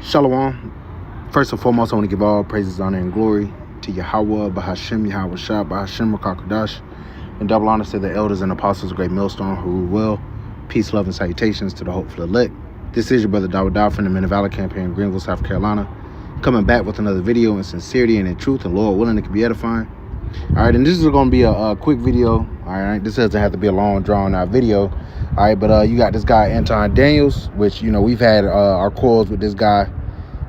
Shalom. First and foremost, I want to give all praises, honor, and glory to Yahweh, Bahashem, Yahweh Shah, Bahashem, Rakakadash, and double honors to the elders and apostles of Great Millstone who rule well. Peace, love, and salutations to the hopeful elect. This is your brother Dawud from the Men of Valor campaign in Greenville, South Carolina, coming back with another video in sincerity and in truth, and Lord willing, it can be edifying. All right, and this is going to be a quick video. All right, this doesn't have to be a long, drawn-out video. All right, but you got this guy, Anton Daniels, which, we've had our quarrels with this guy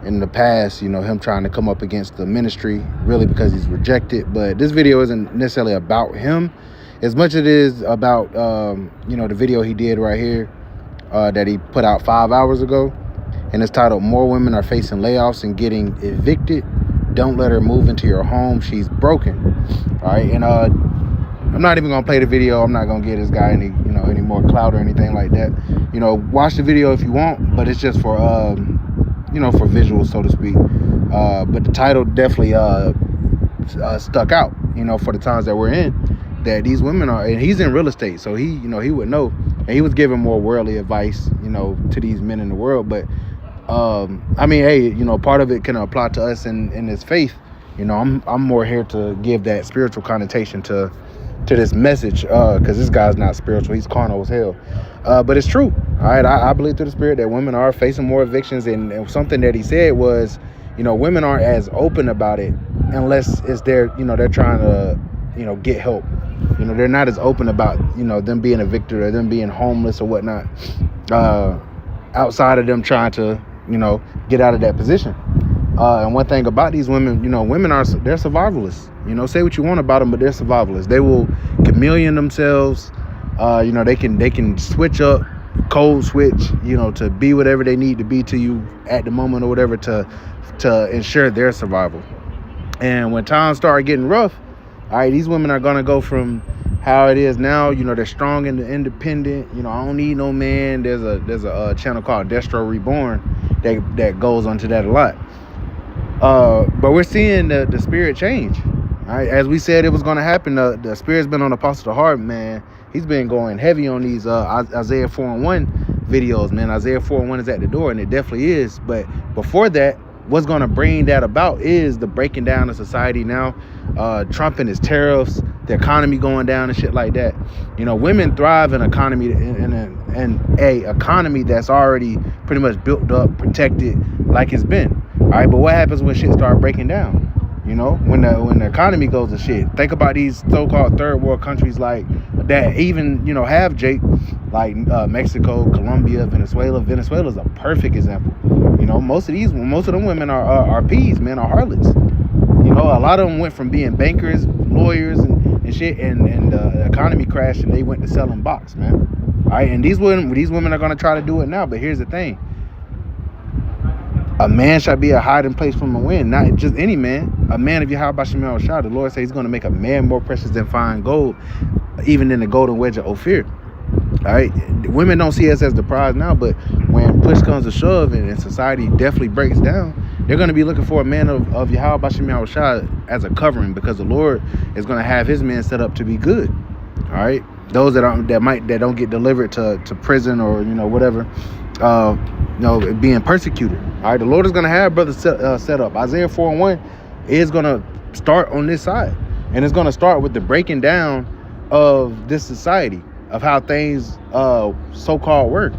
in the past, him trying to come up against the ministry, really because he's rejected. But this video isn't necessarily about him as much as it is about, the video he did right here that he put out 5 hours ago. And it's titled, "More Women Are Facing Layoffs and Getting Evicted. Don't Let Her Move Into Your Home. She's Broken." All right, and I'm not even gonna play the video. I'm not gonna give this guy any more clout or anything like that. Watch the video if you want, but it's just for for visuals, so to speak. But the title definitely stuck out, for the times that we're in, that these women are, and he's in real estate, so he would know, and he was giving more worldly advice, to these men in the world. But hey, part of it can apply to us in this faith. I'm more here to give that spiritual connotation to this message, because this guy's not spiritual, he's carnal as hell. But it's true. All right, I believe through the spirit that women are facing more evictions, and something that he said was, women aren't as open about it unless it's they're trying to get help. They're not as open about them being evicted or them being homeless or whatnot, outside of them trying to get out of that position. And one thing about these women, women they're survivalists. Say what you want about them, but they're survivalists. They will chameleon themselves. They can switch up, code switch, to be whatever they need to be to you at the moment or whatever to ensure their survival. And when times start getting rough, all right, these women are gonna go from how it is now. They're strong and independent. I don't need no man. There's a channel called Destro Reborn that goes onto that a lot. But we're seeing the spirit change. All right, as we said it was going to happen. The spirit's been on Apostle the Heart, man. He's been going heavy on these Isaiah 4:1 videos, man. Isaiah 4:1 is at the door, and it definitely is. But before that, what's going to bring that about is the breaking down of society now. Trump and his tariffs, the economy going down and shit like that. Women thrive in economy in a economy that's already pretty much built up, protected like it's been. All right, but what happens when shit start breaking down? When the economy goes to shit. Think about these so-called third world countries like that, even have Jake, like Mexico, Colombia, Venezuela. Venezuela's a perfect example. Most of them women are peas, man, are harlots. A lot of them went from being bankers, lawyers, and shit, and the economy crashed, and they went to selling box, man. All right, and these women are gonna try to do it now. But here's the thing: a man shall be a hiding place from a wind, not just any man. A man of Yahweh Shemel Shah. The Lord says he's going to make a man more precious than fine gold, even in the golden wedge of Ophir. All right, women don't see us as the prize now, but when push comes to shove and society definitely breaks down, they're going to be looking for a man of Yahweh Shemel Shah as a covering, because the Lord is going to have his men set up to be good. All right, those that don't get delivered to prison or whatever. Being persecuted. All right, the Lord is going to have brothers set up. Isaiah 4:1 is going to start on this side, and it's going to start with the breaking down of this society, of how things so-called work.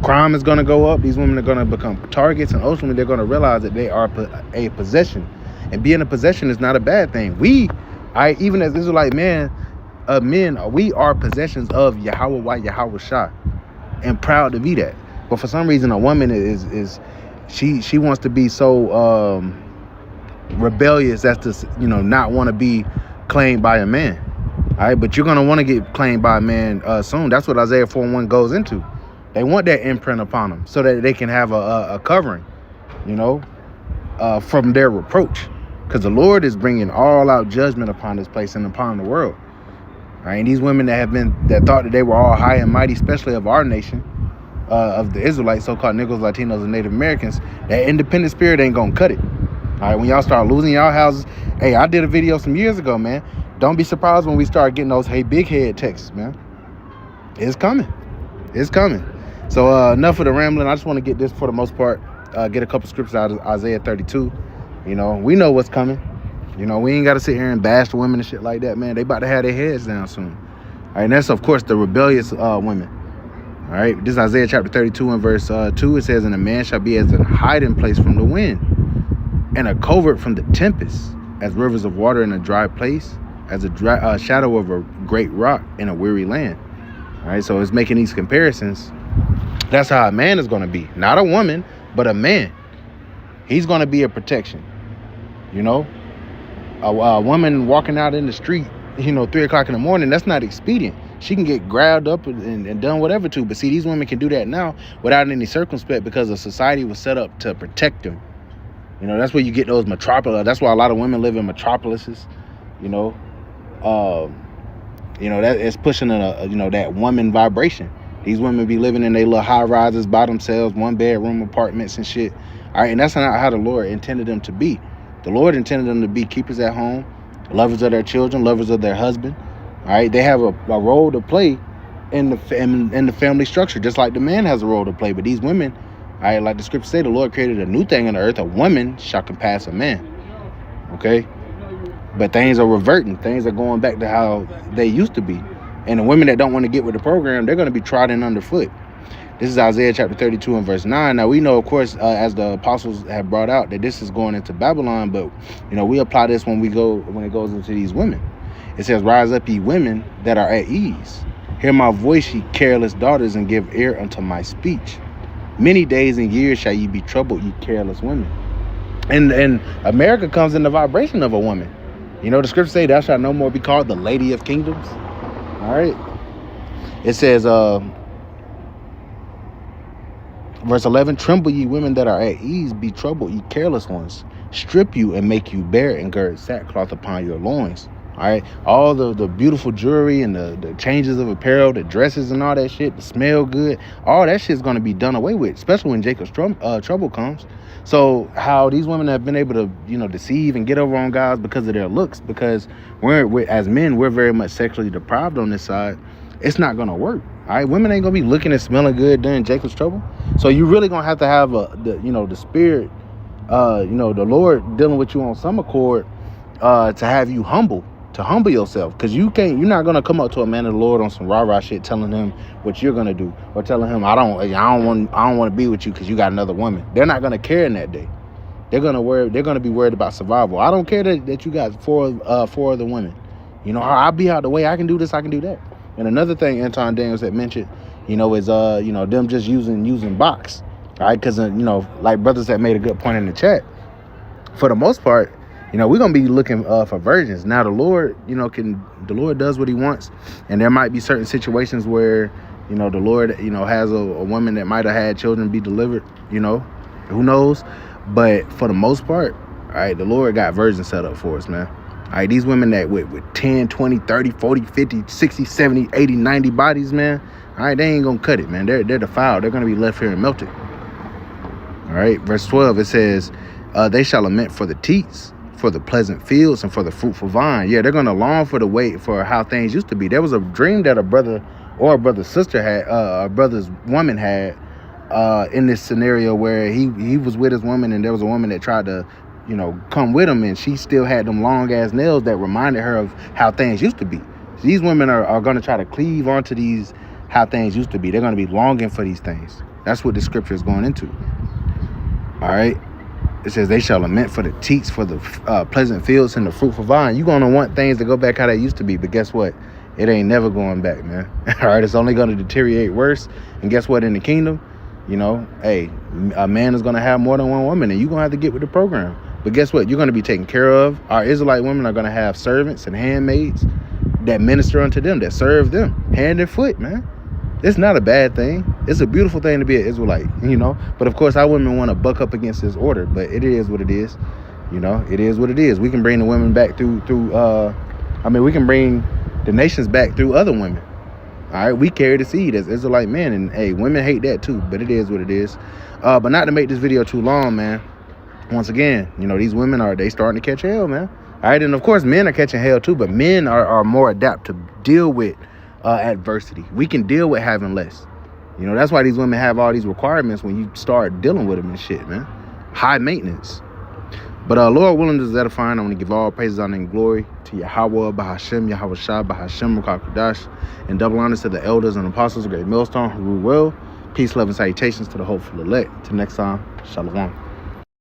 Crime is going to go up. These women are going to become targets, and ultimately they're going to realize that they are a possession, and being a possession is not a bad thing. Even as Israelite men, we are possessions of Yahweh Shah, and proud to be that. But for some reason, a woman is she wants to be so rebellious as to not want to be claimed by a man. All right, but you're gonna want to get claimed by a man soon. That's what Isaiah 4:1 goes into. They want that imprint upon them so that they can have a covering, from their reproach, because the Lord is bringing all out judgment upon this place and upon the world. All right, and these women that thought that they were all high and mighty, especially of our nation, of the Israelites, so-called Negroes, Latinos, and Native Americans, that independent spirit ain't gonna cut it. All right, when y'all start losing y'all houses, hey, I did a video some years ago, man. Don't be surprised when we start getting those "hey big head" texts, man. It's coming. So enough of the rambling. I just want to get this for the most part. Get a couple scriptures out of Isaiah 32. We know what's coming. We ain't got to sit here and bash the women and shit like that, man. They about to have their heads down soon. All right, and that's, of course, the rebellious women. All right, this is Isaiah chapter 32 and verse 2. It says, and a man shall be as a hiding place from the wind, and a covert from the tempest, as rivers of water in a dry place, as a shadow of a great rock in a weary land. All right, so it's making these comparisons. That's how a man is going to be. Not a woman, but a man. He's going to be a protection. A woman walking out in the street, 3 o'clock in the morning, that's not expedient. She can get grabbed up and done whatever to. But see, these women can do that now without any circumspect because the society was set up to protect them. That's where you get those metropolis. That's why a lot of women live in metropolises. That it's pushing that woman vibration. These women be living in their little high rises by themselves, 1-bedroom apartments and shit. All right, and that's not how the Lord intended them to be. The Lord intended them to be keepers at home, lovers of their children, lovers of their husband. All right, they have a role to play in the family structure, just like the man has a role to play. But these women, all right, like the scripture say, the Lord created a new thing on the earth: a woman shall compass a man. Okay, but things are reverting. Things are going back to how they used to be. And the women that don't want to get with the program, they're going to be trodden underfoot. This is Isaiah chapter 32 and verse 9. Now, we know, of course, as the apostles have brought out, that this is going into Babylon. But, we apply this when it goes into these women. It says, rise up, ye women that are at ease. Hear my voice, ye careless daughters, and give ear unto my speech. Many days and years shall ye be troubled, ye careless women. And America comes in the vibration of a woman. The scriptures say, thou shalt no more be called the Lady of Kingdoms. All right. It says, verse 11, tremble ye women that are at ease, be troubled, ye careless ones. Strip you and make you bare, and gird sackcloth upon your loins. All right. All the beautiful jewelry and the changes of apparel, the dresses and all that shit, the smell good, all that shit's going to be done away with, especially when Jacob's trouble comes. So how these women have been able to, deceive and get over on guys because of their looks, because we're as men, we're very much sexually deprived on this side. It's not going to work. All right. Women ain't going to be looking and smelling good during Jacob's trouble. So you really going to have the spirit, the Lord dealing with you on some accord, to have you humble yourself. Because you're not going to come up to a man of the Lord on some rah-rah shit telling him what you're going to do, or telling him, I don't want to be with you because you got another woman. They're not going to care in that day. They're going to be worried about survival. I don't care that you got four other women. I'll be out the way. I can do this, I can do that. And another thing Anton Daniels had mentioned, is them just using box. All right, because like brothers that made a good point in the chat, for the most part, we're gonna be looking for virgins. Now the Lord, the Lord does what he wants, and there might be certain situations where, the Lord, has a woman that might have had children be delivered, who knows? But for the most part, all right, the Lord got virgins set up for us, man. All right, these women that with 10, 20, 30, 40, 50, 60, 70, 80, 90 bodies, man, all right, they ain't gonna cut it, man. They're defiled. They're gonna be left here and melted. All right, verse 12, it says, they shall lament for the teats, for the pleasant fields, and for the fruitful vine. Yeah, they're going to long for the wait for how things used to be. There was a dream that a brother or a brother's sister had, a brother's woman had, in this scenario where he was with his woman, and there was a woman that tried to, come with him, and she still had them long ass nails that reminded her of how things used to be. So these women are going to try to cleave onto these, how things used to be. They're going to be longing for these things. That's what the scripture is going into. All right. It says they shall lament for the teats, for the pleasant fields, and the fruitful vine. You're going to want things to go back how they used to be. But guess what? It ain't never going back, man. All right. It's only going to deteriorate worse. And guess what? In the kingdom, hey, a man is going to have more than one woman, and you're going to have to get with the program. But guess what? You're going to be taken care of. Our Israelite women are going to have servants and handmaids that minister unto them, that serve them hand and foot, man. It's not a bad thing. It's a beautiful thing to be an Israelite, But of course, our women want to buck up against this order, but it is what it is. It is what it is. We can bring the women back through we can bring the nations back through other women. All right, we carry the seed as Israelite men, and hey, women hate that too, but it is what it is. But not to make this video too long, man. Once again, these women they starting to catch hell, man. All right, and of course, men are catching hell too, but men are more adept to deal with adversity. We can deal with having less. You know, that's why these women have all these requirements when you start dealing with them and shit, man. High maintenance. But Lord willing, this is edifying. I want to give all praises, honor, and glory to Yahweh, Bahashem, Yahweh Shah, Bahashem, Rakakadash, and double honors to the elders and apostles of Great Millstone who rule well. Peace, love, and salutations to the hopeful elect. Till next time, Shalom.